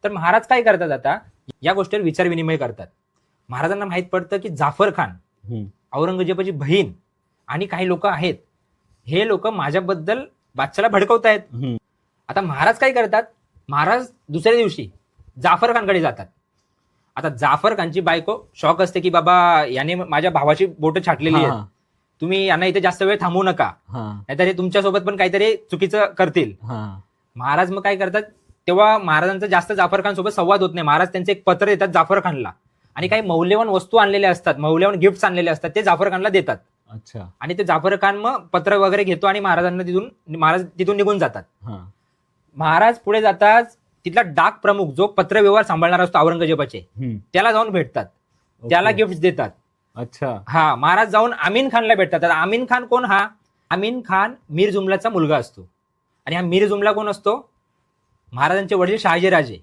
तर महाराज काय करतात आता, या गोष्टीवर विचार विनिमय करतात. महाराजांना माहित पडतं की जाफर खान, औरंगजेबाची बहीण आणि काही लोक आहेत, हे लोक माझ्याबद्दल बादशाला भडकवतायत. आता महाराज काय करतात, महाराज दुसऱ्या दिवशी जाफर खानकडे जातात. आता जाफर खानची बायको शॉक असते की बाबा याने माझ्या भावाची बोट छाटलेली आहेत, तुम्ही यांना इथे जास्त वेळ थांबवू नका, नाहीतर हे तुमच्यासोबत पण काहीतरी चुकीचं करतील. महाराज मग काय करतात, तेव्हा महाराजांचा जास्त जाफर खान सोबत संवाद होत नाही. महाराज त्यांचे एक पत्र देतात जाफर खानला आणि काही मौल्यवान वस्तू आणलेल्या असतात, मौल्यवान गिफ्ट्स आणलेले असतात, ते जाफर खानला देतात. अच्छा. आणि ते जाफर खान मग पत्र वगैरे घेतो आणि महाराज तिथून निघून जातात. महाराज पुढे जातात, तिथला डाक प्रमुख जो पत्र व्यवहार सांभाळणार असतो औरंगजेबाचे, त्याला जाऊन भेटतात, त्याला गिफ्ट देतात. अच्छा. हा, महाराज जाऊन आमीन खानला भेटतात. आमीन खान कोण? हा आमीन खान मीर जुमलाचा मुलगा असतो. आणि हा मीर जुमला कोण असतो? महाराजांचे वडील शहाजीराजे.